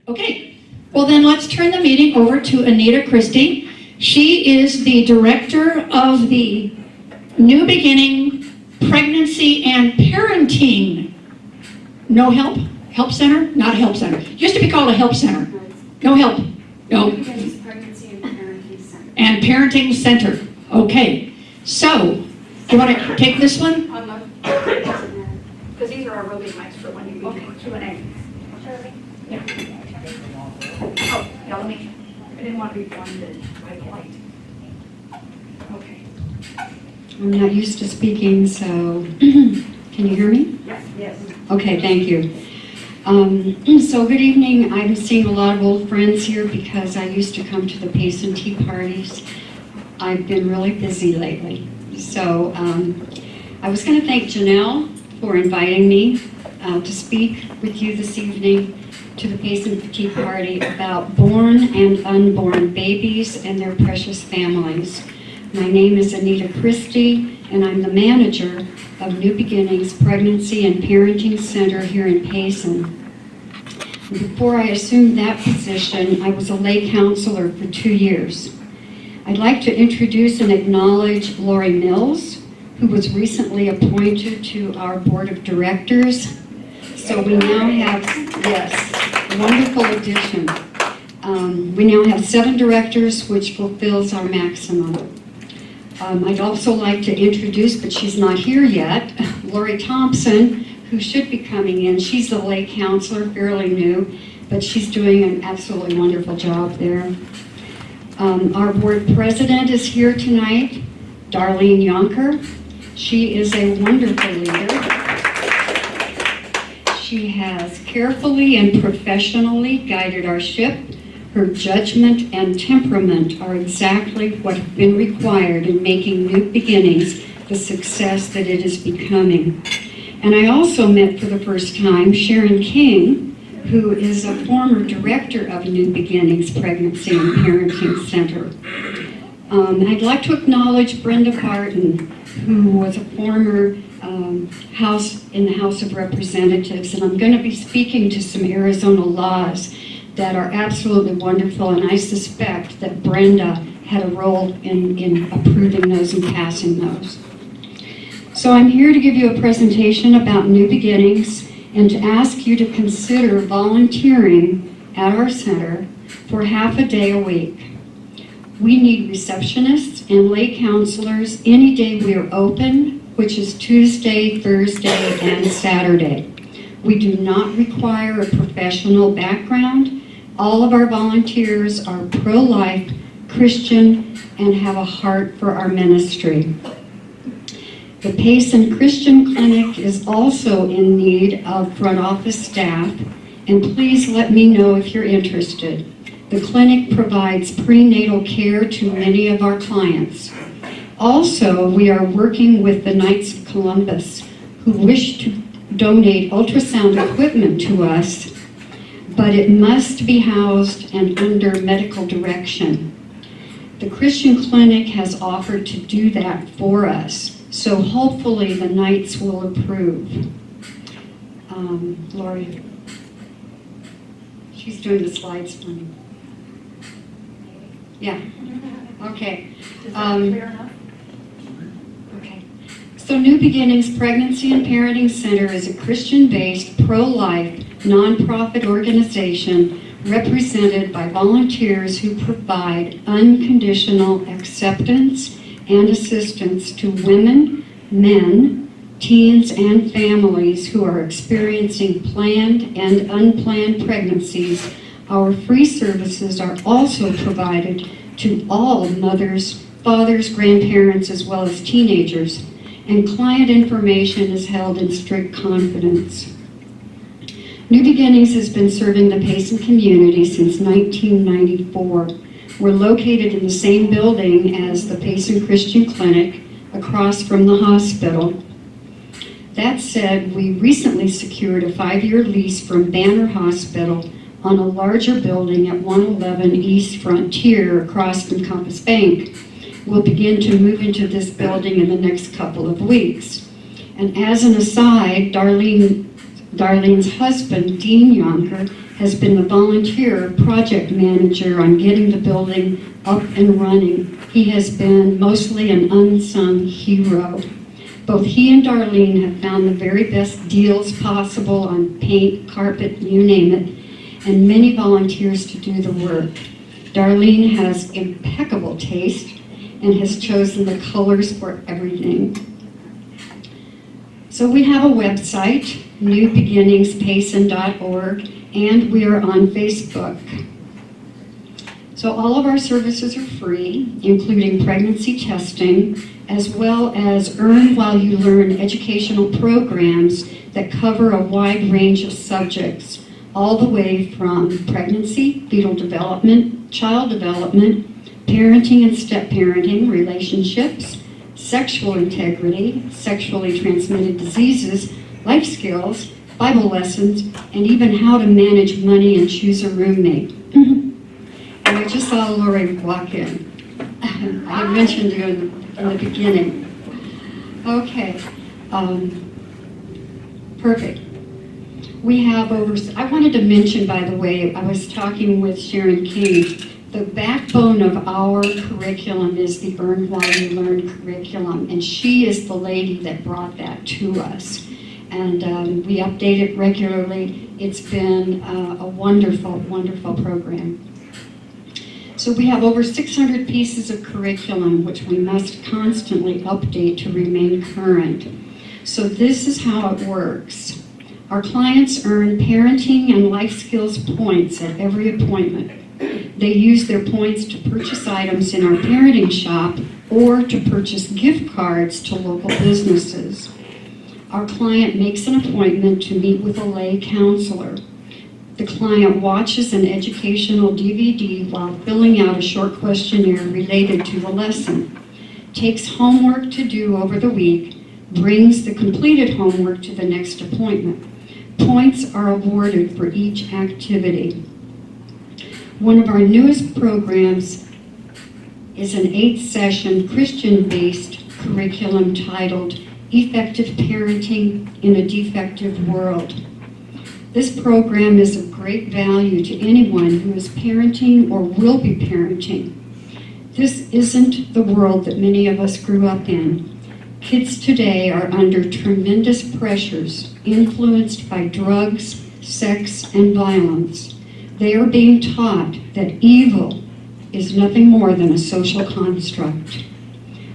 Okay, well then let's turn the meeting over to Anita Christie. She is the director of the New Beginning Pregnancy and Parenting Help Center? Not a help center. Used to be called a help center. No help. No. New Beginnings Pregnancy and Parenting Center. And Parenting Center. Okay, so do you want to take this one? Because these are our roving mics for when you go Q&A. Yeah. Oh, yeah, let me, I didn't want to be blinded by the light. Okay. I'm not used to speaking, so can you hear me? Yes. Okay, thank you. So good evening. I'm seeing a lot of old friends here because I used to come to the Payson tea parties. I've been really busy lately. So I was going to thank Janelle for inviting me to speak with you this evening to the Payson Tea Party about born and unborn babies and their precious families. My name is Anita Christie, and I'm the manager of New Beginnings Pregnancy and Parenting Center here in Payson. Before I assumed that position, I was a lay counselor for 2 years. I'd like to introduce and acknowledge Lori Mills, who was recently appointed to our board of directors. So we now have, yes, a wonderful addition. We now have 7 directors, which fulfills our maximum. I'd also like to introduce, but she's not here yet, Lori Thompson, who should be coming in. She's a lay counselor, fairly new, but she's doing an absolutely wonderful job there. Our board president is here tonight, Darlene Yonker. She is a wonderful leader. She has carefully and professionally guided our ship. Her judgment and temperament are exactly what have been required in making New Beginnings the success that it is becoming. And I also met for the first time Sharon King, who is a former director of New Beginnings Pregnancy and Parenting Center. I'd like to acknowledge Brenda Barton, who was a former House in the House of Representatives, and I'm going to be speaking to some Arizona laws that are absolutely wonderful, and I suspect that Brenda had a role in approving those and passing those. So I'm here to give you a presentation about New Beginnings and to ask you to consider volunteering at our center for half a day a week. We need receptionists and lay counselors any day we are open, which is Tuesday, Thursday, and Saturday. We do not require a professional background. All of our volunteers are pro-life, Christian, and have a heart for our ministry. The Payson Christian Clinic is also in need of front office staff, and please let me know if you're interested. The clinic provides prenatal care to many of our clients. Also, we are working with the Knights of Columbus, who wish to donate ultrasound equipment to us, but it must be housed and under medical direction. The Christian Clinic has offered to do that for us, so hopefully the Knights will approve. Lori, she's doing the slides for me. Yeah, okay. Is that clear enough? Okay. So New Beginnings Pregnancy and Parenting Center is a Christian-based, pro-life, nonprofit organization represented by volunteers who provide unconditional acceptance and assistance to women, men, teens, and families who are experiencing planned and unplanned pregnancies. Our free services are also provided to all mothers, fathers, grandparents, as well as teenagers, and client information is held in strict confidence. New Beginnings has been serving the Payson community since 1994. We're located in the same building as the Payson Christian Clinic, across from the hospital. That said, we recently secured a 5-year lease from Banner Hospital on a larger building at 111 East Frontier across from Compass Bank. We'll begin to move into this building in the next couple of weeks. And as an aside, Darlene's husband, Dean Yonker, has been the volunteer project manager on getting the building up and running. He has been mostly an unsung hero. Both he and Darlene have found the very best deals possible on paint, carpet, you name it, and many volunteers to do the work. Darlene has impeccable taste and has chosen the colors for everything. So we have a website, newbeginningspayson.org, and we are on Facebook. So all of our services are free, including pregnancy testing, as well as Earn While You Learn educational programs that cover a wide range of subjects, all the way from pregnancy, fetal development, child development, parenting and step-parenting, relationships, sexual integrity, sexually transmitted diseases, life skills, Bible lessons, and even how to manage money and choose a roommate. And I just saw Lori walk in. I mentioned you in the beginning. Okay, perfect. We have I wanted to mention, by the way, I was talking with Sharon King. The backbone of our curriculum is the Earn While You Learn curriculum, and she is the lady that brought that to us. And we update it regularly. It's been a wonderful, wonderful program. So we have over 600 pieces of curriculum, which we must constantly update to remain current. So this is how it works. Our clients earn parenting and life skills points at every appointment. They use their points to purchase items in our parenting shop or to purchase gift cards to local businesses. Our client makes an appointment to meet with a lay counselor. The client watches an educational DVD while filling out a short questionnaire related to the lesson, takes homework to do over the week, brings the completed homework to the next appointment. Points are awarded for each activity. One of our newest programs is an 8-session Christian-based curriculum titled Effective Parenting in a Defective World. This program is of great value to anyone who is parenting or will be parenting. This isn't the world that many of us grew up in. Kids today are under tremendous pressures, influenced by drugs, sex, and violence. They are being taught that evil is nothing more than a social construct.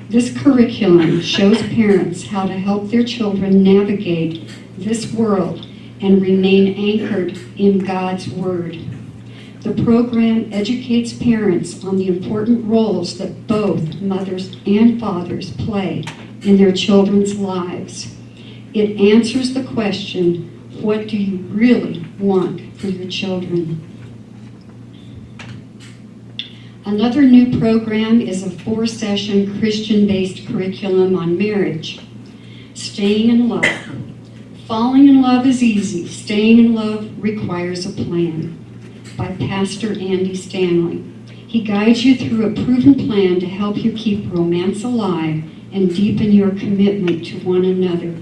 This curriculum shows parents how to help their children navigate this world and remain anchored in God's Word. The program educates parents on the important roles that both mothers and fathers play in their children's lives. It answers the question, what do you really want for your children? Another new program is a 4-session Christian-based curriculum on marriage. Staying in love. Falling in love is easy. Staying in love requires a plan. By Pastor Andy Stanley. He guides you through a proven plan to help you keep romance alive and deepen your commitment to one another.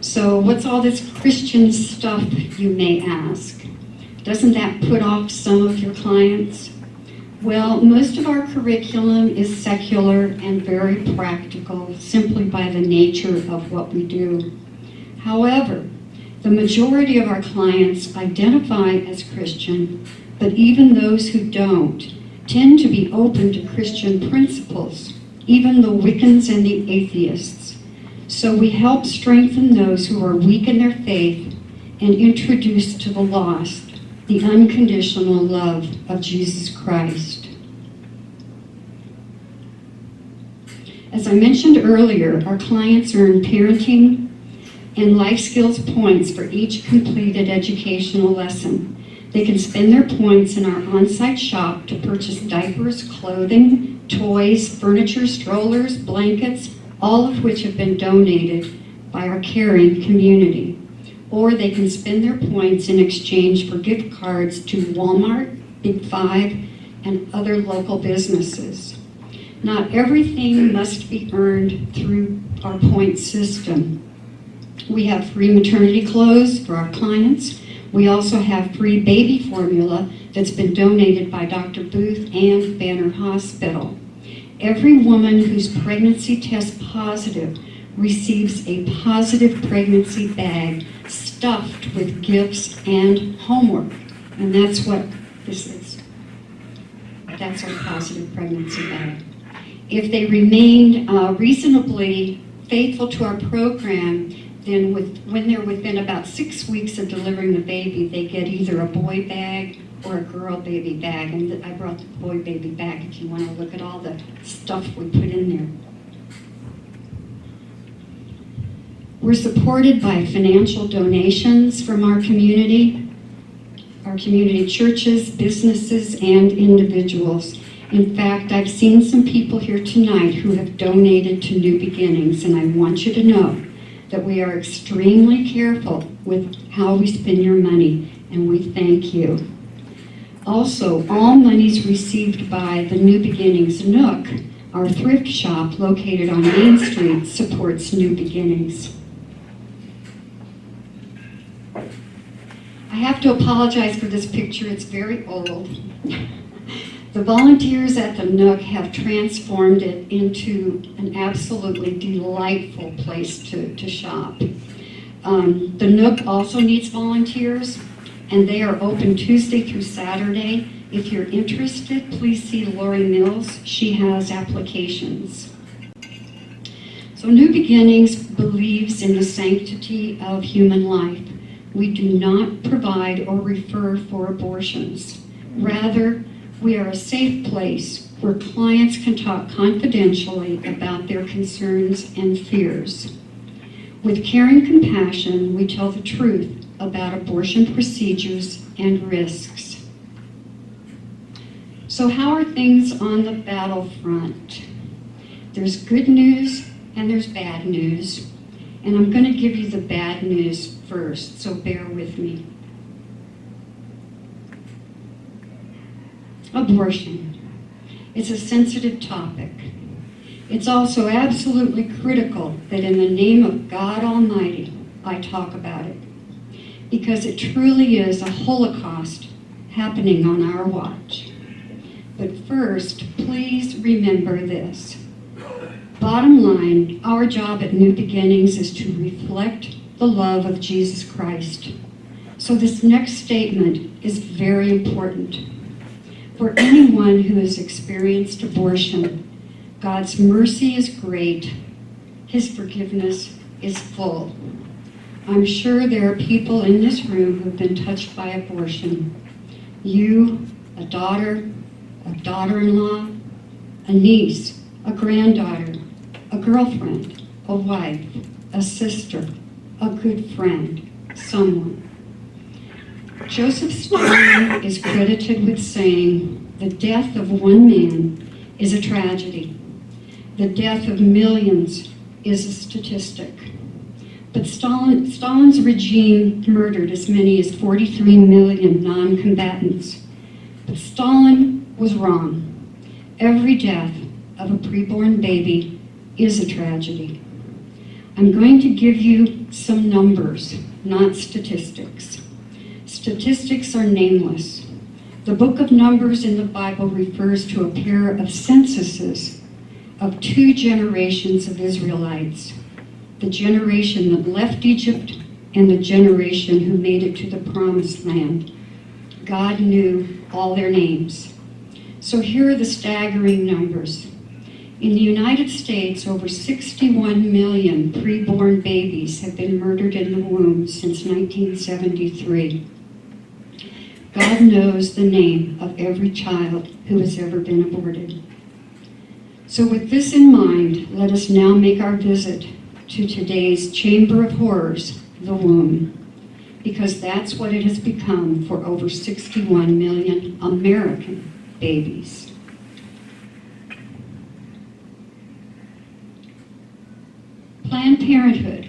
So what's all this Christian stuff, you may ask? Doesn't that put off some of your clients? Well, most of our curriculum is secular and very practical, simply by the nature of what we do. However, the majority of our clients identify as Christian, but even those who don't tend to be open to Christian principles, even the Wiccans and the atheists. So we help strengthen those who are weak in their faith and introduce to the lost the unconditional love of Jesus Christ. As I mentioned earlier, our clients earn parenting and life skills points for each completed educational lesson. They can spend their points in our on-site shop to purchase diapers, clothing, toys, furniture, strollers, blankets, all of which have been donated by our caring community. Or they can spend their points in exchange for gift cards to Walmart, Big Five, and other local businesses. Not everything must be earned through our point system. We have free maternity clothes for our clients. We also have free baby formula that's been donated by Dr. Booth and Banner Hospital. Every woman whose pregnancy tests positive receives a positive pregnancy bag stuffed with gifts and homework. And that's what this is. That's our positive pregnancy bag. If they remain reasonably faithful to our program, then when they're within about 6 weeks of delivering the baby, they get either a boy bag or a girl baby bag. And I brought the boy baby bag if you want to look at all the stuff we put in there. We're supported by financial donations from our community churches, businesses, and individuals. In fact, I've seen some people here tonight who have donated to New Beginnings, and I want you to know that we are extremely careful with how we spend your money, and we thank you. Also, all monies received by the New Beginnings Nook, our thrift shop located on Main Street, supports New Beginnings. I have to apologize for this picture, it's very old. The volunteers at the Nook have transformed it into an absolutely delightful place to shop. The Nook also needs volunteers, and they are open Tuesday through Saturday. If you're interested, please see Lori Mills. She has applications. So New Beginnings believes in the sanctity of human life. We do not provide or refer for abortions. Rather, we are a safe place where clients can talk confidentially about their concerns and fears. With care and compassion, we tell the truth about abortion procedures and risks. So how are things on the battlefront? There's good news and there's bad news. And I'm going to give you the bad news first, so bear with me. Abortion. It's a sensitive topic. It's also absolutely critical that in the name of God Almighty, I talk about it. Because it truly is a Holocaust happening on our watch. But first, please remember this. Bottom line, our job at New Beginnings is to reflect the love of Jesus Christ. So this next statement is very important. For anyone who has experienced abortion, God's mercy is great. His forgiveness is full. I'm sure there are people in this room who have been touched by abortion. You, a daughter-in-law, a niece, a granddaughter, a girlfriend, a wife, a sister, a good friend, someone. Joseph Stalin is credited with saying, "The death of one man is a tragedy. The death of millions is a statistic." But Stalin's regime murdered as many as 43 million non-combatants. But Stalin was wrong. Every death of a preborn baby is a tragedy. I'm going to give you some numbers, not statistics. Statistics are nameless. The book of Numbers in the Bible refers to a pair of censuses of 2 generations of Israelites, the generation that left Egypt and the generation who made it to the Promised Land. God knew all their names. So here are the staggering numbers. In the United States, over 61 million preborn babies have been murdered in the womb since 1973. God knows the name of every child who has ever been aborted. So with this in mind, let us now make our visit to today's Chamber of Horrors, the womb, because that's what it has become for over 61 million American babies. Planned Parenthood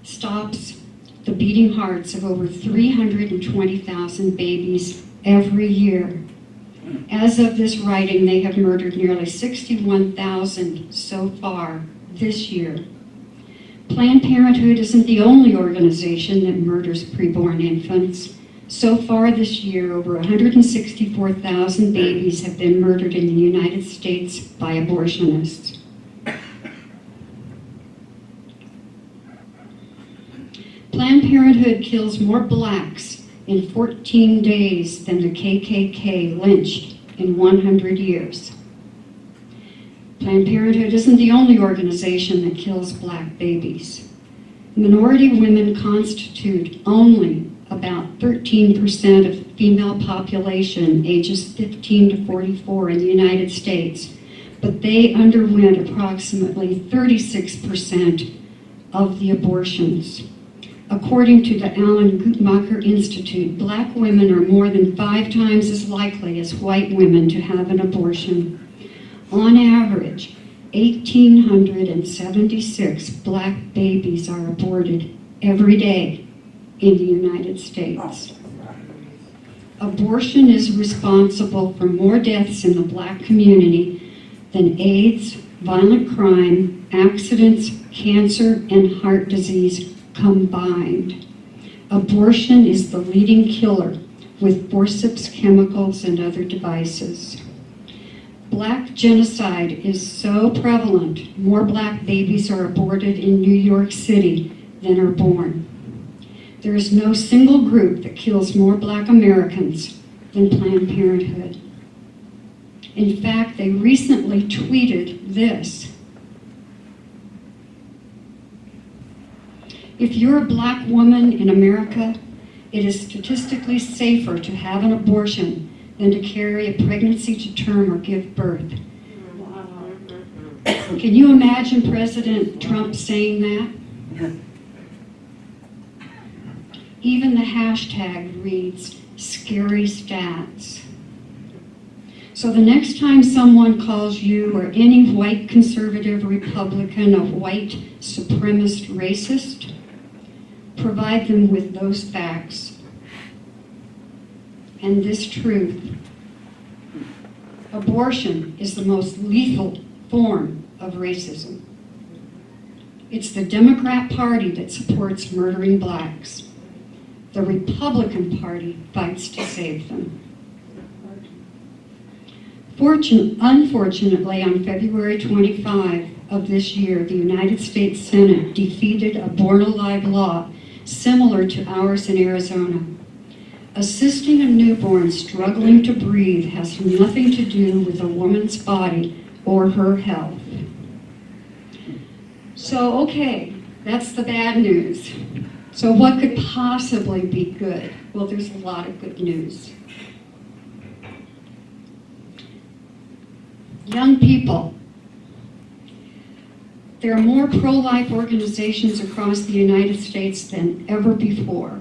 stops the beating hearts of over 320,000 babies every year. As of this writing, they have murdered nearly 61,000 so far this year. Planned Parenthood isn't the only organization that murders preborn infants. So far this year, over 164,000 babies have been murdered in the United States by abortionists. Planned Parenthood kills more blacks in 14 days than the KKK lynched in 100 years. Planned Parenthood isn't the only organization that kills black babies. Minority women constitute only about 13% of the female population ages 15 to 44 in the United States, but they underwent approximately 36% of the abortions. According to the Alan Guttmacher Institute, black women are more than 5 times as likely as white women to have an abortion. On average, 1,876 black babies are aborted every day in the United States. Abortion is responsible for more deaths in the black community than AIDS, violent crime, accidents, cancer, and heart disease combined. Abortion is the leading killer, with forceps chemicals and other devices. Black genocide is so prevalent, more black babies are aborted in New York City than are born. There is no single group that kills more black Americans than Planned Parenthood. In fact, they recently tweeted this. If you're a black woman in America, it is statistically safer to have an abortion than to carry a pregnancy to term or give birth. Can you imagine President Trump saying that? Even the hashtag reads, scary stats. So the next time someone calls you or any white conservative Republican a white supremacist racist, provide them with those facts and this truth. Abortion is the most lethal form of racism. It's the Democrat Party that supports murdering blacks. The Republican Party fights to save them. Unfortunately, on February 25 of this year, the United States Senate defeated a Born Alive law similar to ours in Arizona. Assisting a newborn struggling to breathe has nothing to do with a woman's body or her health. So, okay, that's the bad news. So what could possibly be good? Well, there's a lot of good news. Young people. There are more pro-life organizations across the United States than ever before.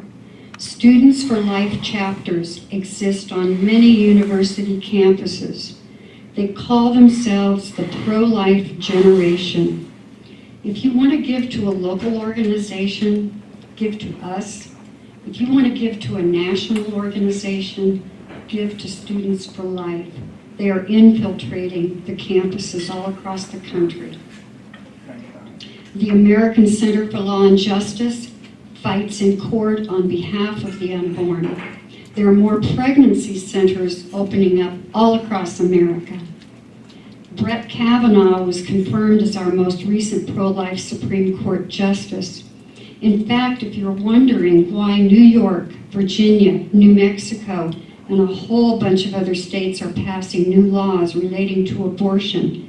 Students for Life chapters exist on many university campuses. They call themselves the pro-life generation. If you want to give to a local organization, give to us. If you want to give to a national organization, give to Students for Life. They are infiltrating the campuses all across the country. The American Center for Law and Justice fights in court on behalf of the unborn. There are more pregnancy centers opening up all across America. Brett Kavanaugh was confirmed as our most recent pro-life Supreme Court justice. In fact, if you're wondering why New York, Virginia, New Mexico, and a whole bunch of other states are passing new laws relating to abortion,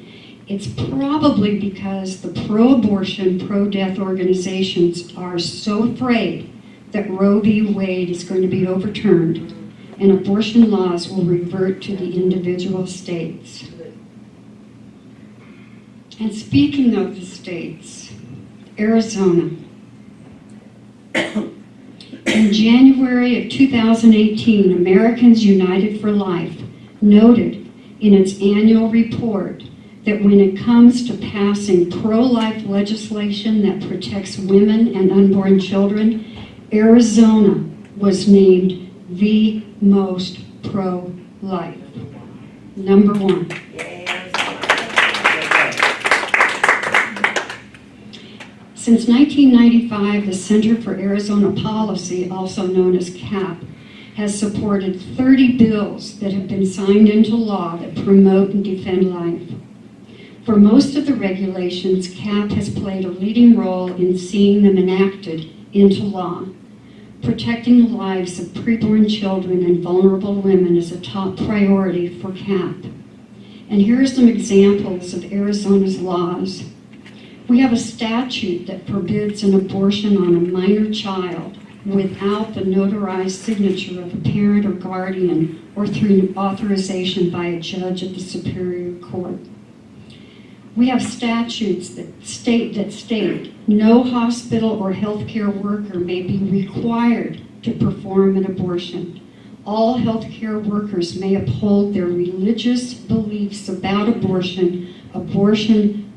it's probably because the pro-abortion, pro-death organizations are so afraid that Roe v. Wade is going to be overturned and abortion laws will revert to the individual states. And speaking of the states, Arizona. In January of 2018, Americans United for Life noted in its annual report that when it comes to passing pro-life legislation that protects women and unborn children, Arizona was named the most pro-life. Number 1. Since 1995, the Center for Arizona Policy, also known as CAP, has supported 30 bills that have been signed into law that promote and defend life. For most of the regulations, CAP has played a leading role in seeing them enacted into law. Protecting the lives of preborn children and vulnerable women is a top priority for CAP. And here are some examples of Arizona's laws. We have a statute that forbids an abortion on a minor child without the notarized signature of a parent or guardian or through authorization by a judge at the Superior Court. We have statutes that state no hospital or healthcare worker may be required to perform an abortion. All healthcare workers may uphold their religious beliefs about abortion,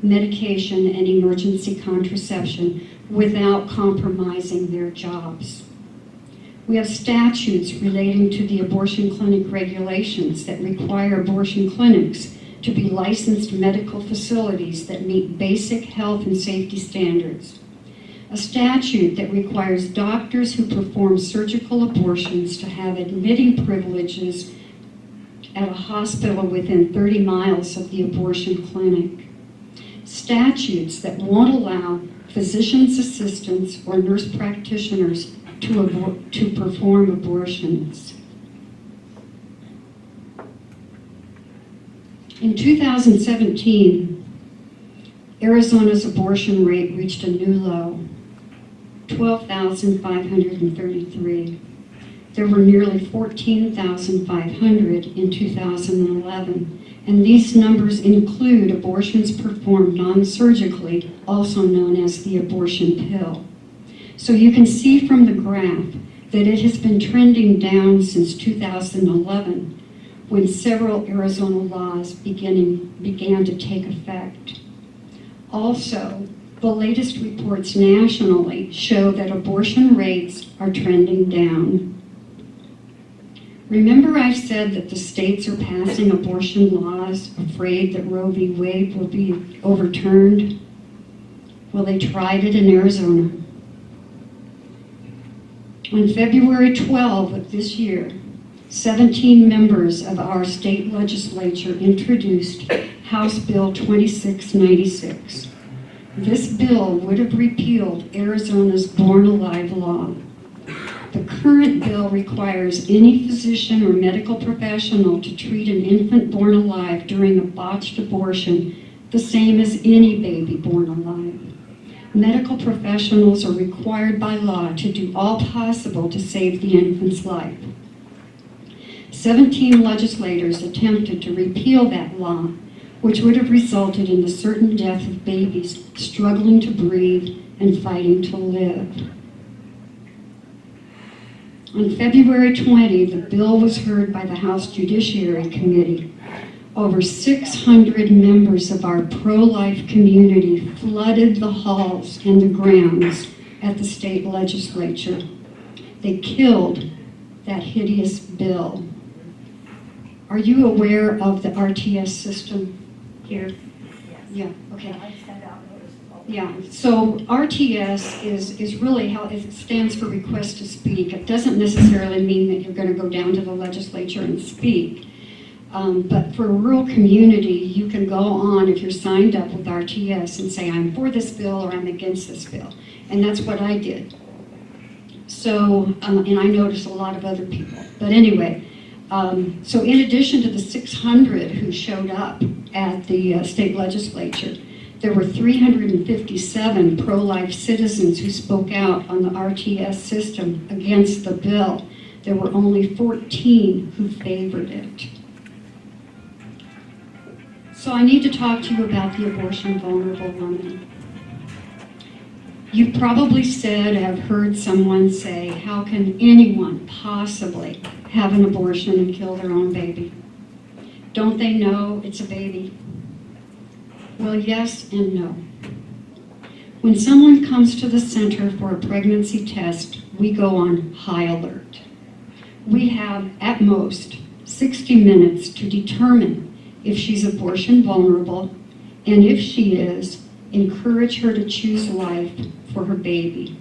medication, and emergency contraception without compromising their jobs. We have statutes relating to the abortion clinic regulations that require abortion clinics to be licensed medical facilities that meet basic health and safety standards. A statute that requires doctors who perform surgical abortions to have admitting privileges at a hospital within 30 miles of the abortion clinic. Statutes that won't allow physician's assistants or nurse practitioners to perform abortions. In 2017, Arizona's abortion rate reached a new low, 12,533. There were nearly 14,500 in 2011, and these numbers include abortions performed non-surgically, also known as the abortion pill. So you can see from the graph that it has been trending down since 2011, when several Arizona laws began to take effect. Also, the latest reports nationally show that abortion rates are trending down. Remember I said that the states are passing abortion laws afraid that Roe v. Wade will be overturned? Well, they tried it in Arizona. On February 12 of this year, 17 members of our state legislature introduced House Bill 2696. This bill would have repealed Arizona's Born Alive law. The current bill requires any physician or medical professional to treat an infant born alive during a botched abortion the same as any baby born alive. Medical professionals are required by law to do all possible to save the infant's life. 17 legislators attempted to repeal that law, which would have resulted in the certain death of babies struggling to breathe and fighting to live. On February 20, the bill was heard by the House Judiciary Committee. Over 600 members of our pro-life community flooded the halls and the grounds at the state legislature. They killed that hideous bill. Are you aware of the RTS system here? Yes. Yeah, okay. I send out notice. Yeah, so RTS is really how it stands for request to speak. It doesn't necessarily mean that you're going to go down to the legislature and speak. But for a rural community, you can go on if you're signed up with RTS and say, I'm for this bill or I'm against this bill. And that's what I did. So, and I noticed a lot of other people. But anyway, so in addition to the 600 who showed up at the state legislature, there were 357 pro-life citizens who spoke out on the RTS system against the bill. There were only 14 who favored it. So I need to talk to you about the abortion vulnerable woman. You've probably have heard someone say, how can anyone possibly have an abortion and kill their own baby? Don't they know it's a baby? Well, yes and no. When someone comes to the center for a pregnancy test, we go on high alert. We have, at most, 60 minutes to determine if she's abortion vulnerable, and if she is, encourage her to choose life for her baby.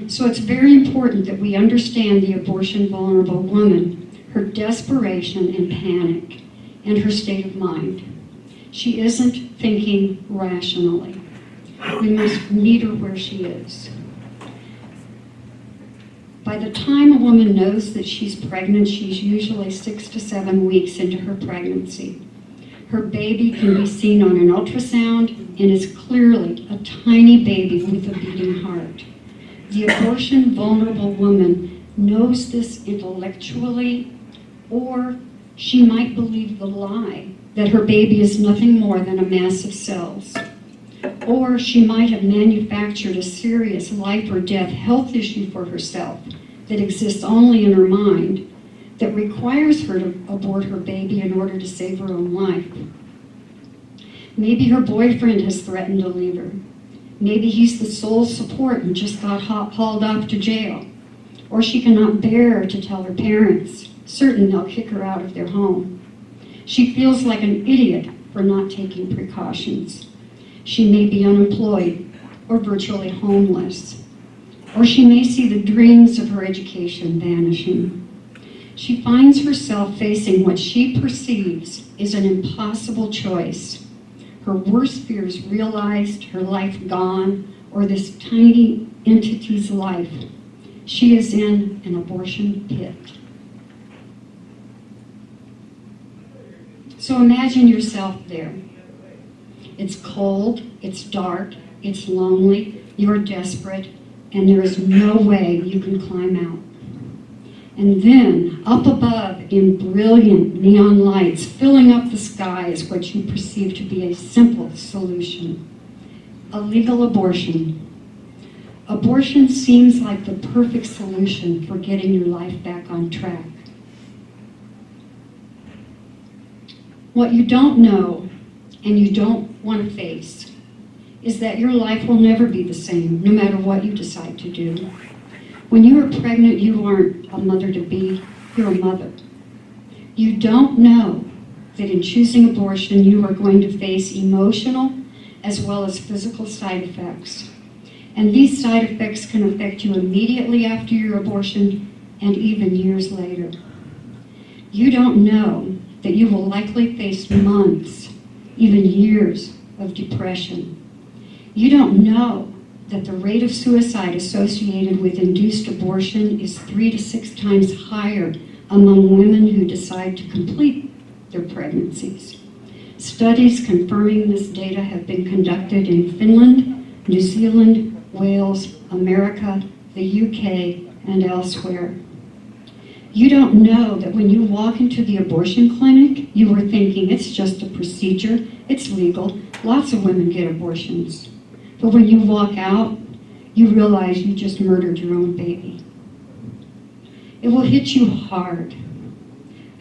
So it's very important that we understand the abortion vulnerable woman, her desperation and panic, and her state of mind. She isn't thinking rationally. We must meet her where she is. By the time a woman knows that she's pregnant, she's usually 6 to 7 weeks into her pregnancy. Her baby can be seen on an ultrasound and is clearly a tiny baby with a beating heart. The abortion vulnerable woman knows this intellectually, or she might believe the lie that her baby is nothing more than a mass of cells. Or she might have manufactured a serious life or death health issue for herself that exists only in her mind, that requires her to abort her baby in order to save her own life. Maybe her boyfriend has threatened to leave her. Maybe he's the sole support and just got hauled off to jail. Or she cannot bear to tell her parents, certain they'll kick her out of their home. She feels like an idiot for not taking precautions. She may be unemployed or virtually homeless. Or she may see the dreams of her education vanishing. She finds herself facing what she perceives is an impossible choice. Her worst fears realized, her life gone, or this tiny entity's life. She is in an abortion pit. So imagine yourself there. It's cold, it's dark, it's lonely, you're desperate, and there is no way you can climb out. And then, up above in brilliant neon lights, filling up the sky is what you perceive to be a simple solution: a legal abortion. Abortion seems like the perfect solution for getting your life back on track. What you don't know and you don't want to face is that your life will never be the same, no matter what you decide to do. When you are pregnant, you aren't a mother-to-be, you're a mother. You don't know that in choosing abortion, you are going to face emotional as well as physical side effects. And these side effects can affect you immediately after your abortion and even years later. You don't know that you will likely face months, even years of depression. You don't know that the rate of suicide associated with induced abortion is 3 to 6 times higher among women who decide to complete their pregnancies. Studies confirming this data have been conducted in Finland, New Zealand, Wales, America, the UK, and elsewhere. You don't know that when you walk into the abortion clinic, you are thinking it's just a procedure, it's legal, lots of women get abortions. But when you walk out, you realize you just murdered your own baby. It will hit you hard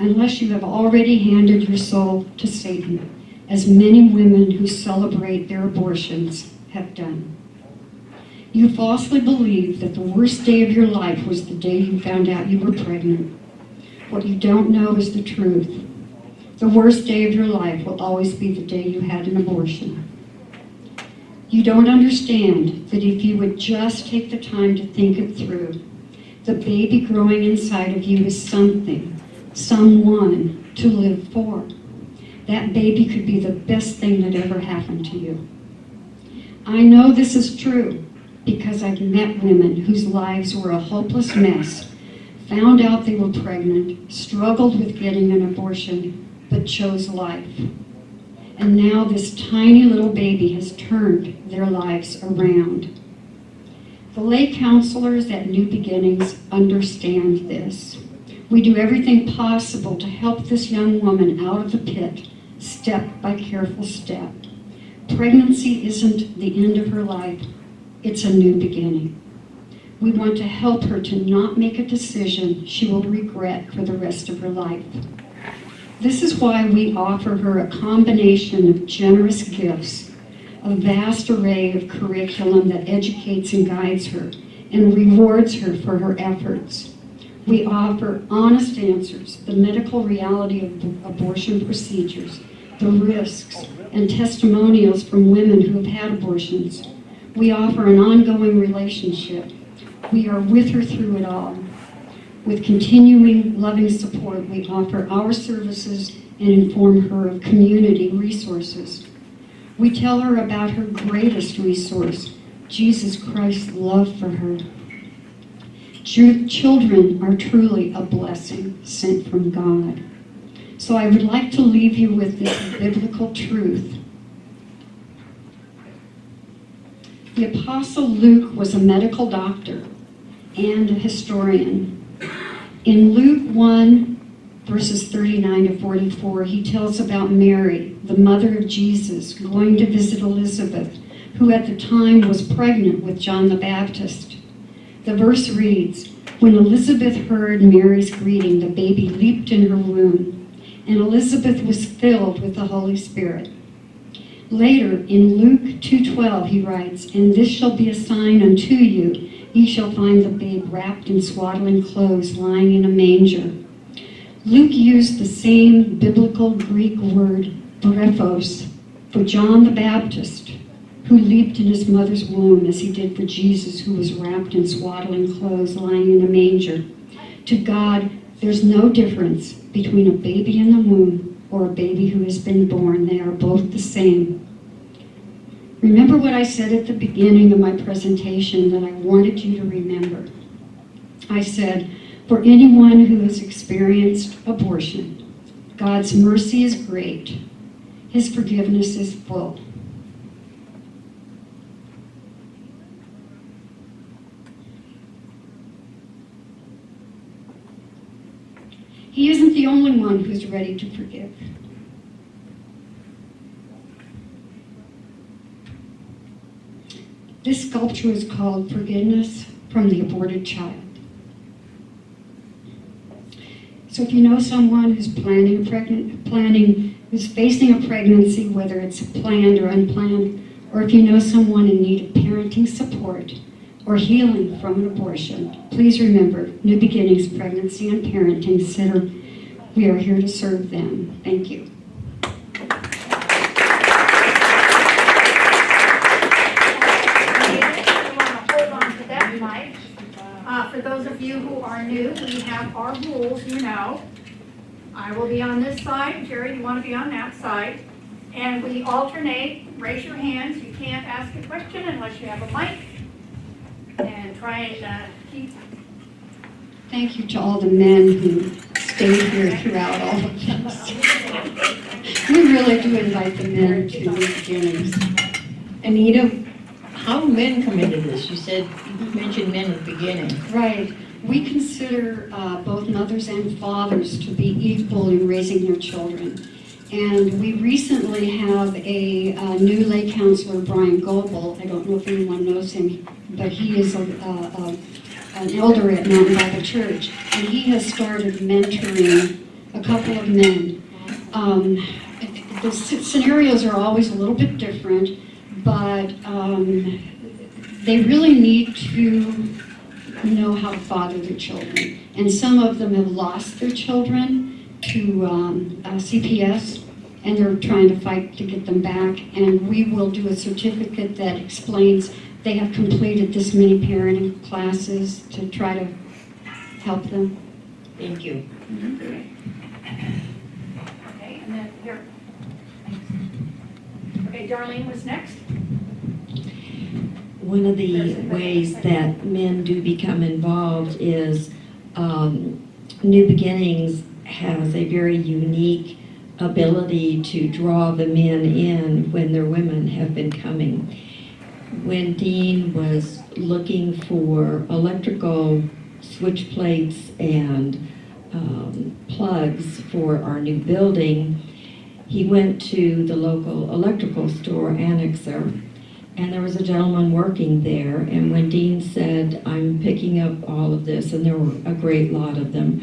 unless you have already handed your soul to Satan, as many women who celebrate their abortions have done. You falsely believe that the worst day of your life was the day you found out you were pregnant. What you don't know is the truth. The worst day of your life will always be the day you had an abortion. You don't understand that if you would just take the time to think it through, the baby growing inside of you is something, someone to live for. That baby could be the best thing that ever happened to you. I know this is true because I've met women whose lives were a hopeless mess, found out they were pregnant, struggled with getting an abortion, but chose life. And now this tiny little baby has turned their lives around. The lay counselors at New Beginnings understand this. We do everything possible to help this young woman out of the pit, step by careful step. Pregnancy isn't the end of her life, it's a new beginning. We want to help her to not make a decision she will regret for the rest of her life. This is why we offer her a combination of generous gifts, a vast array of curriculum that educates and guides her and rewards her for her efforts. We offer honest answers, the medical reality of abortion procedures, the risks, and testimonials from women who have had abortions. We offer an ongoing relationship. We are with her through it all. With continuing loving support, we offer our services and inform her of community resources. We tell her about her greatest resource, Jesus Christ's love for her. Children are truly a blessing sent from God. So I would like to leave you with this biblical truth. The Apostle Luke was a medical doctor and a historian. In Luke 1, verses 39 to 44, he tells about Mary, the mother of Jesus, going to visit Elizabeth, who at the time was pregnant with John the Baptist. The verse reads, "When Elizabeth heard Mary's greeting, the baby leaped in her womb, and Elizabeth was filled with the Holy Spirit." Later, in Luke 2:12, he writes, "And this shall be a sign unto you. Ye shall find the babe wrapped in swaddling clothes, lying in a manger." Luke used the same biblical Greek word, brephos, for John the Baptist, who leaped in his mother's womb, as he did for Jesus, who was wrapped in swaddling clothes, lying in a manger. To God, there's no difference between a baby in the womb or a baby who has been born. They are both the same. Remember what I said at the beginning of my presentation that I wanted you to remember. I said, for anyone who has experienced abortion, God's mercy is great. His forgiveness is full. He isn't the only one who's ready to forgive. This sculpture is called Forgiveness from the Aborted Child. So if you know someone who's who's facing a pregnancy, whether it's planned or unplanned, or if you know someone in need of parenting support or healing from an abortion, please remember New Beginnings Pregnancy and Parenting Center. We are here to serve them. Thank you. For those of you who are new, we have our rules, you know. I will be on this side. Jerry, you want to be on that side. And we alternate. Raise your hands. You can't ask a question unless you have a mic. And try and keep. Thank you to all the men who stayed here throughout all of this. We really do invite the men to New Beginnings. Anita, how do men come into this? You said, you mentioned men at the beginning. Right. We consider both mothers and fathers to be equal in raising their children. And we recently have a new lay counselor, Brian Goebel. I don't know if anyone knows him, but he is an elder at Mountain Bible Church. And he has started mentoring a couple of men. The scenarios are always a little bit different, but they really need to know how to father their children. And some of them have lost their children to CPS, and they're trying to fight to get them back. And we will do a certificate that explains they have completed this many parenting classes to try to help them. Thank you. Okay, and then here. Okay, Darlene was next. One of the ways that men do become involved is New Beginnings has a very unique ability to draw the men in when their women have been coming. When Dean was looking for electrical switch plates and plugs for our new building, he went to the local electrical store, Annexer, and there was a gentleman working there, and when Dean said, I'm picking up all of this, and there were a great lot of them,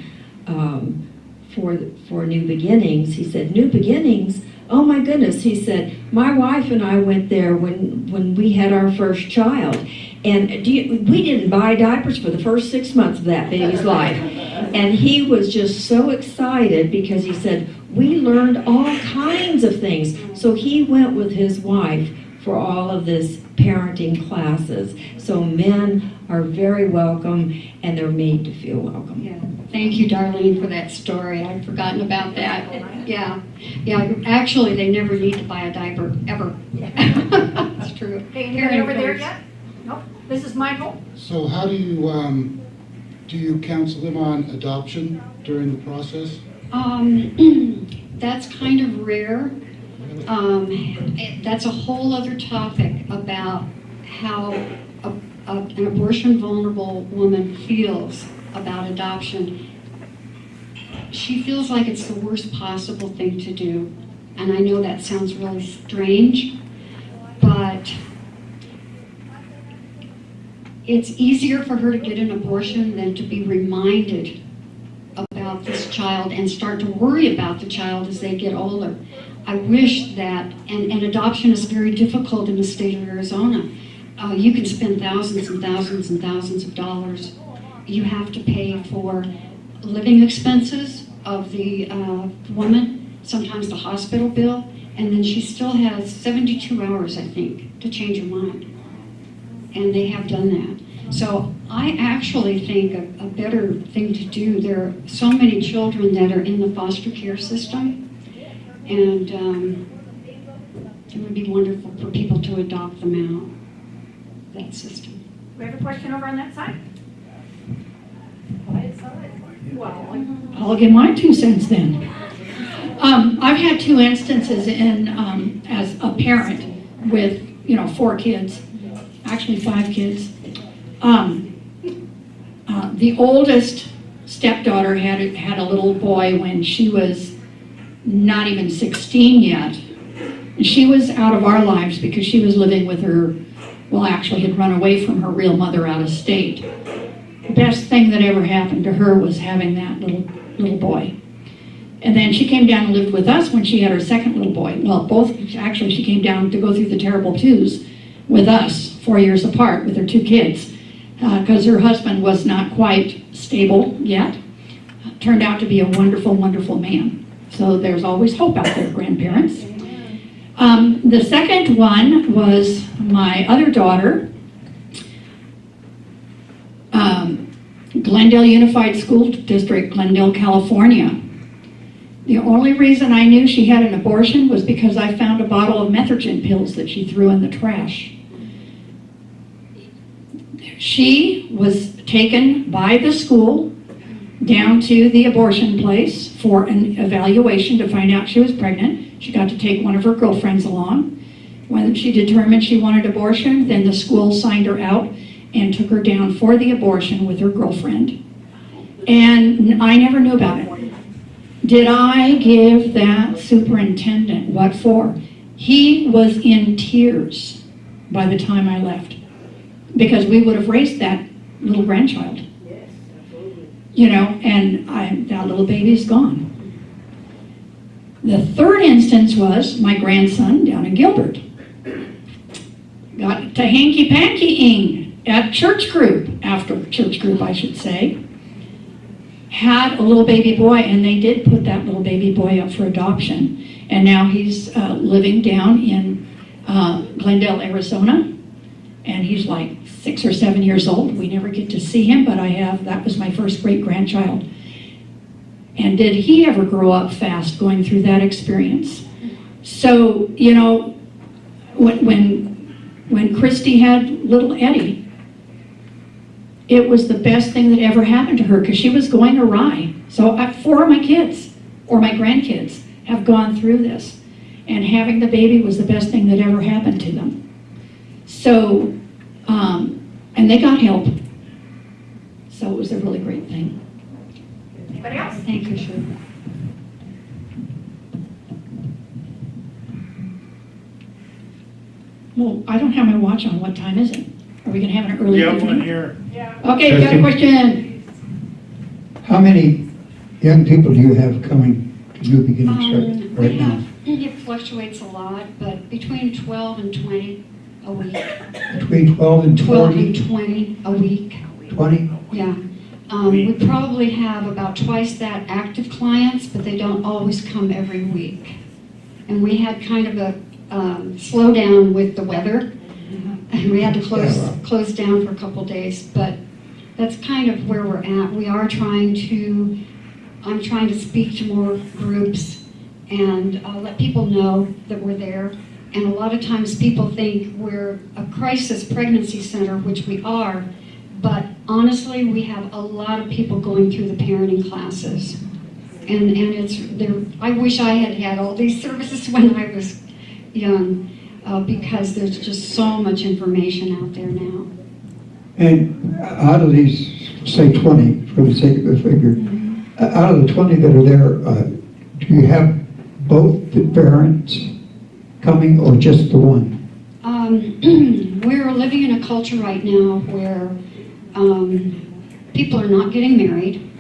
for New Beginnings, he said, New Beginnings? oh my goodness, he said, my wife and I went there when we had our first child. And we didn't buy diapers for the first 6 months of that baby's life. And he was just so excited because he said, we learned all kinds of things. So he went with his wife for all of this parenting classes. So men are very welcome and they're made to feel welcome. Yeah. Thank you, Darlene, for that story. I'd forgotten about that. Yeah. Actually, they never need to buy a diaper, ever. That's true. Okay, anybody over there yet? Nope. This is Michael. So how do you counsel them on adoption during the process? That's kind of rare. That's a whole other topic about how an abortion vulnerable woman feels about adoption. She feels like it's the worst possible thing to do. And I know that sounds really strange, but it's easier for her to get an abortion than to be reminded about this child and start to worry about the child as they get older. I wish that, and adoption is very difficult in the state of Arizona. You can spend thousands and thousands and thousands of dollars. You have to pay for living expenses of the woman, sometimes the hospital bill, and then she still has 72 hours, I think, to change her mind. And they have done that. So I actually think a better thing to do, there are so many children that are in the foster care system, and it would be wonderful for people to adopt them out, that system. We have a question over on that side? Well, I'll give my 2 cents then. I've had 2 instances as a parent with, 4 kids, actually 5 kids. The oldest stepdaughter had a little boy when she was not even 16 yet. And she was out of our lives because she was living with her, actually had run away from her real mother out of state. The best thing that ever happened to her was having that little boy. And then she came down and lived with us when she had her second little boy. Well, actually she came down to go through the terrible 2s with us, 4 years apart with her 2 kids, because her husband was not quite stable yet. Turned out to be a wonderful, wonderful man. So there's always hope out there, grandparents. The second one was my other daughter, Glendale Unified School District, Glendale, California. The only reason I knew she had an abortion was because I found a bottle of Methergin pills that she threw in the trash. She was taken by the school down to the abortion place for an evaluation to find out she was pregnant. She got to take one of her girlfriends along. When she determined she wanted abortion, then the school signed her out and took her down for the abortion with her girlfriend. And I never knew about it. Did I give that superintendent what for? He was in tears by the time I left, because we would have raised that little grandchild. And that little baby's gone. The third instance was my grandson down in Gilbert. Got to hanky-pankying at church group, after church group I should say. Had a little baby boy, and they did put that little baby boy up for adoption. And now he's living down in Glendale, Arizona. And he's like 6 or 7 years old. We never get to see him, but that was my first great-grandchild. And did he ever grow up fast going through that experience? So, when Christy had little Eddie, it was the best thing that ever happened to her because she was going awry. So 4 of my kids, or my grandkids, have gone through this. And having the baby was the best thing that ever happened to them. So, and they got help. So it was a really great thing. Anybody else? Thank you, Shirley. Well, I don't have my watch on. What time is it? Are we going to have an early Yeah, evening? one here. Okay, got a question. How many young people do you have coming to New Beginnings right now? It fluctuates a lot, but between 12 and 20 a week. Between 12 and 12 20? and 20 a week. 20? Yeah. We probably have about twice that active clients, but they don't always come every week. And we had kind of a slowdown with the weather. And we had to close down for a couple days, but that's kind of where we're at. I'm trying to speak to more groups and let people know that we're there. And a lot of times people think we're a crisis pregnancy center, which we are, but honestly, we have a lot of people going through the parenting classes. And I wish I had had all these services when I was young, because there's just so much information out there now. And out of these, say 20, for the sake of the figure, out of the 20 that are there, do you have both the parents coming or just the one? We're living in a culture right now where people are not getting married,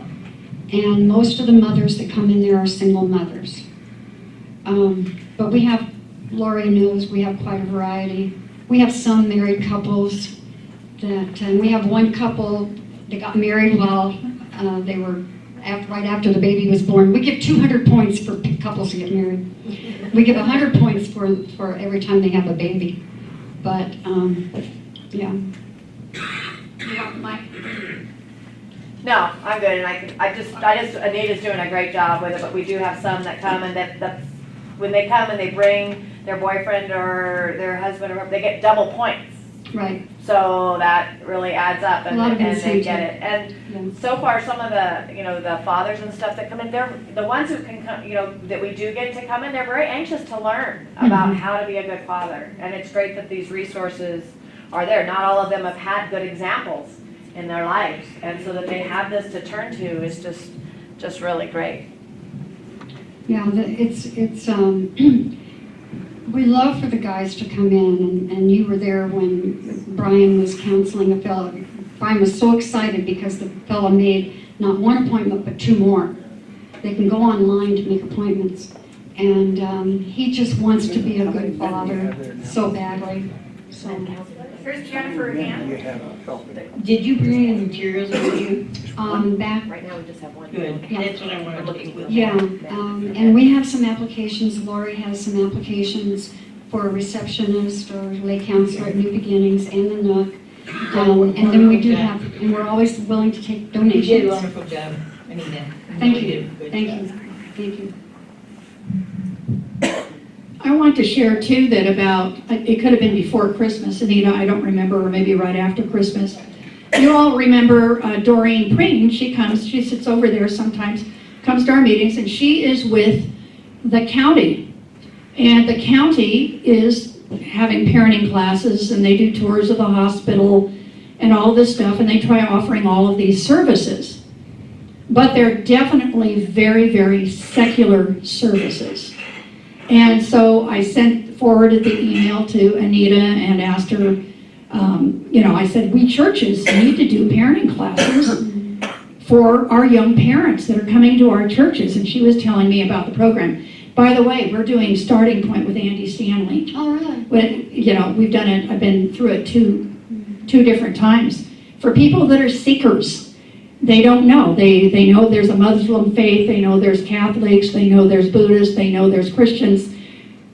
and most of the mothers that come in there are single mothers. But we have, Lori knows, we have quite a variety. We have some married couples and we have one couple that got married while they were right after the baby was born. We give 200 points for couples who get married. We give 100 points for every time they have a baby. But, yeah. You want the mic? No, I'm good, and Anita's doing a great job with it, but we do have some that come and when they come and they bring their boyfriend or their husband or whoever, they get double points. Right. So that really adds up and they incentive. get it. And so far, some of the, the fathers and stuff that come in, they're the ones who can come, that we do get to come in, they're very anxious to learn about how to be a good father. And it's great that these resources are there. Not all of them have had good examples in their lives. And so that they have this to turn to is just really great. Yeah, we love for the guys to come in, and you were there when Brian was counseling a fellow. Brian was so excited because the fellow made not one appointment, but 2 more. They can go online to make appointments. And he just wants to be a good father so badly. So. Here's Jennifer again. Did you bring any materials with you? Back. Right now, we just have one. Good, Yeah. that's what I wanted to do. Yeah, and we have some applications. Lori has some applications for a receptionist or lay counselor at New Beginnings and the Nook. And then we do have, and we're always willing to take You donations. did a wonderful job, Anita. Thank really you. did a good Thank job. you. Thank you. I want to share too that it could have been before Christmas, Anita, I don't remember, or maybe right after Christmas. You all remember Doreen Preen. She sits over there sometimes, comes to our meetings, and she is with the county. And the county is having parenting classes, and they do tours of the hospital and all this stuff, and they try offering all of these services. But they're definitely very, very secular services. And so I forwarded the email to Anita and asked her, I said, we churches need to do parenting classes for our young parents that are coming to our churches. And she was telling me about the program. By the way, we're doing Starting Point with Andy Stanley. Oh, really? But, we've done it, I've been through it two different times. For people that are seekers, they don't know. They know there's a Muslim faith, they know there's Catholics, they know there's Buddhists, they know there's Christians,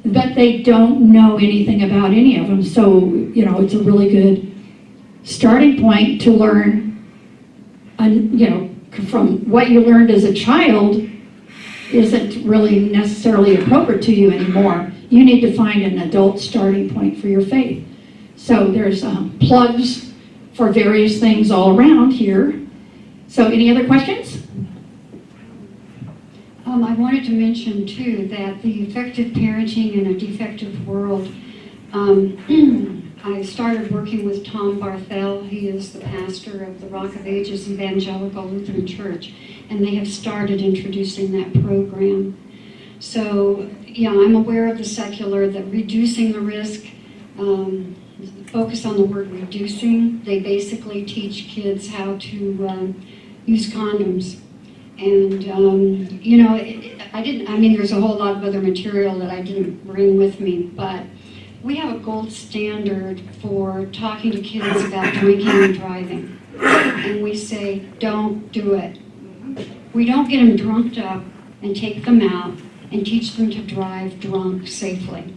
but they don't know anything about any of them. So, it's a really good starting point to learn, from what you learned as a child isn't really necessarily appropriate to you anymore. You need to find an adult starting point for your faith. So there's plugs for various things all around here. So any other questions? I wanted to mention too that the effective parenting in a defective world, I started working with Tom Barthel. He is the pastor of the Rock of Ages Evangelical Lutheran Church, and they have started introducing that program. So, yeah, I'm aware of the secular, that reducing the risk, focus on the word reducing. They basically teach kids how to use condoms. And, there's a whole lot of other material that I didn't bring with me, but we have a gold standard for talking to kids about drinking and driving. And we say, don't do it. We don't get them drunked up and take them out and teach them to drive drunk safely.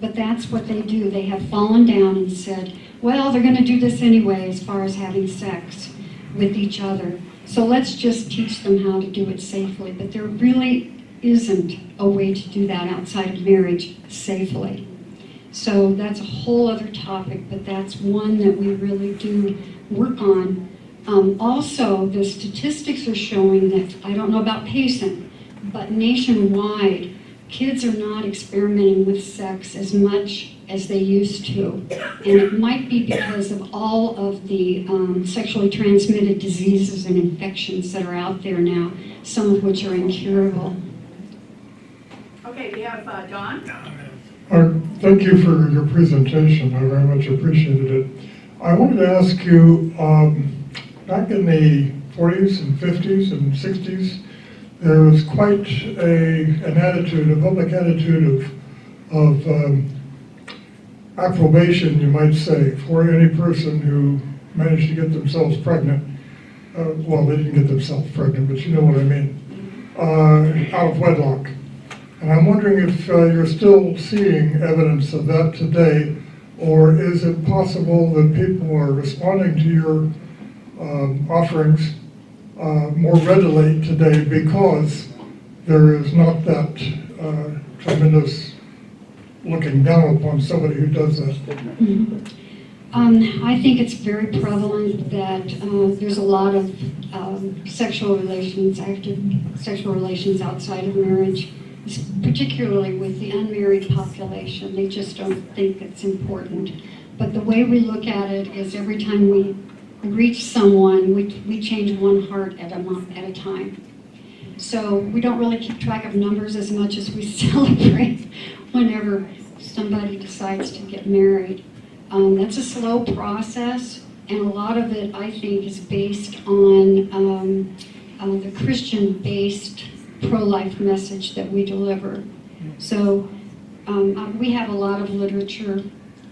But that's what they do. They have fallen down and said, well, they're going to do this anyway as far as having sex with each other. So let's just teach them how to do it safely. But there really isn't a way to do that outside of marriage safely. So that's a whole other topic, but that's one that we really do work on. Also, the statistics are showing that, I don't know about Payson, but nationwide, kids are not experimenting with sex as much as they used to. And it might be because of all of the sexually transmitted diseases and infections that are out there now, some of which are incurable. Okay, we have Don. Thank you for your presentation. I very much appreciated it. I wanted to ask you, back in the 40s and 50s and 60s, there was quite an attitude, a public attitude of approbation, you might say, for any person who managed to get themselves pregnant. Well, they didn't get themselves pregnant, but you know what I mean, out of wedlock. And I'm wondering if you're still seeing evidence of that today, or is it possible that people are responding to your offerings more readily today because there is not that tremendous looking down upon somebody who does that? I think it's very prevalent that there's a lot of sexual relations, active sexual relations outside of marriage, particularly with the unmarried population. They just don't think it's important. But the way we look at it is every time we reach someone, we change one heart at a time. So we don't really keep track of numbers as much as we celebrate whenever somebody decides to get married. That's a slow process, and a lot of it, I think, is based on the Christian-based pro-life message that we deliver. So we have a lot of literature.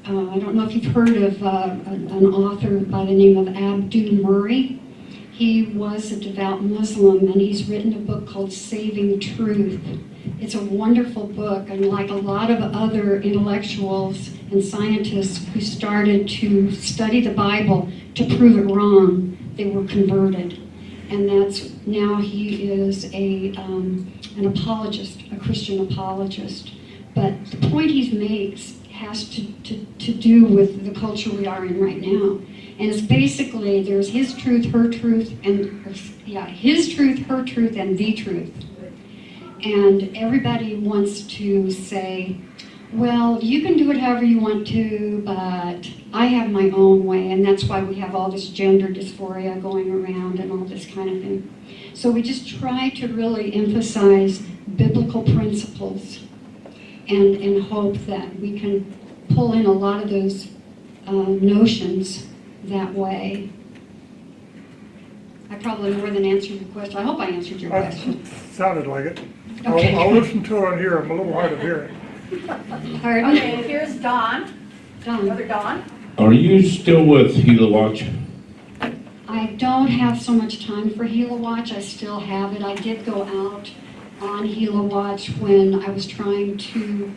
I don't know if you've heard of an author by the name of Abdu Murray. He was a devout Muslim, and he's written a book called Saving Truth. It's a wonderful book, and like a lot of other intellectuals and scientists who started to study the Bible to prove it wrong, they were converted. And now he is an apologist, a Christian apologist. But the point he makes has to do with the culture we are in right now. And it's basically, there's his truth, her truth, his truth, her truth, and the truth. And everybody wants to say, well, you can do it however you want to, but I have my own way, and that's why we have all this gender dysphoria going around and all this kind of thing. So we just try to really emphasize biblical principles and hope that we can pull in a lot of those notions that way. I probably more than answered your question. I hope I answered your question. Sounded like it. Okay. I'll listen to it here. I'm a little hard of hearing. Pardon? Okay, here's Don. Done. Another Don. Are you still with Gila Watch? I don't have so much time for Gila Watch. I still have it. I did go out on Gila Watch when I was trying to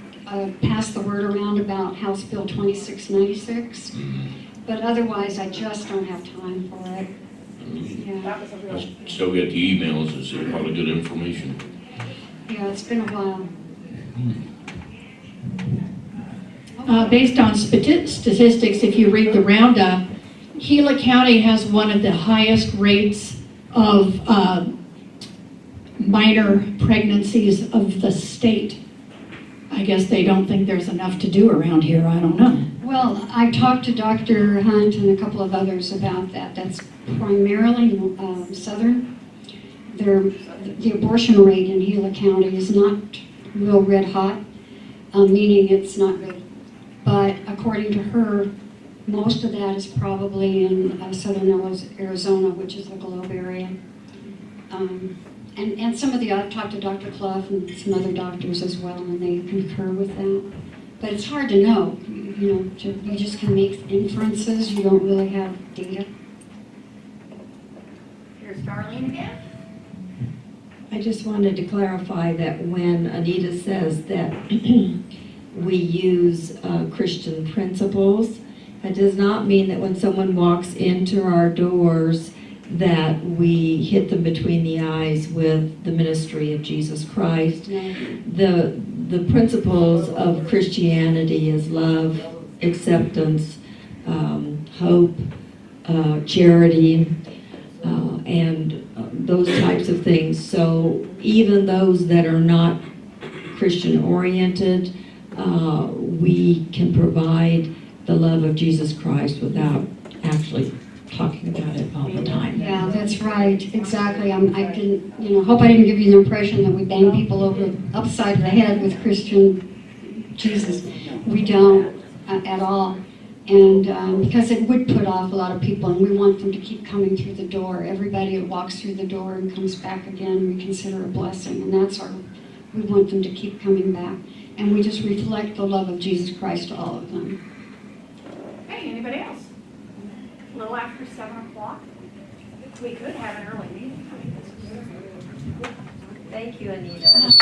pass the word around about House Bill 2696. But otherwise, I just don't have time for it. Yeah, That was a real. I still get the emails. It's a lot of good information. yeah, it's been a while. Based on statistics, if you read the roundup, Gila County has one of the highest rates of minor pregnancies of the state. I guess they don't think there's enough to do around here. I don't know. Well, I talked to Dr. Hunt and a couple of others about that. That's primarily southern. The abortion rate in Gila County is not real red hot, meaning it's not good. But according to her, most of that is probably in southern Arizona, which is the Globe area. And some of the, I've talked to Dr. Clough and some other doctors as well, and they concur with that. But it's hard to know, you know, you just can make inferences, you don't really have data. Here's Darlene again. I just wanted to clarify that when Anita says that we use Christian principles, that does not mean that when someone walks into our doors that we hit them between the eyes with the ministry of Jesus Christ. The principles of Christianity is love, acceptance, hope, charity, and those types of things. So even those that are not Christian oriented, we can provide the love of Jesus Christ without actually talking about it all the time. Yeah, that's right, exactly. I didn't, you know, hope I didn't give you the impression that we bang people over upside the head with Christian Jesus. We don't at all. And because it would put off a lot of people, and we want them to keep coming through the door. Everybody that walks through the door and comes back again, we consider a blessing, and that's we want them to keep coming back. And we just reflect the love of Jesus Christ to all of them. Hey, anybody else? A little after 7 o'clock. We could have an early meeting. Thank you, Anita.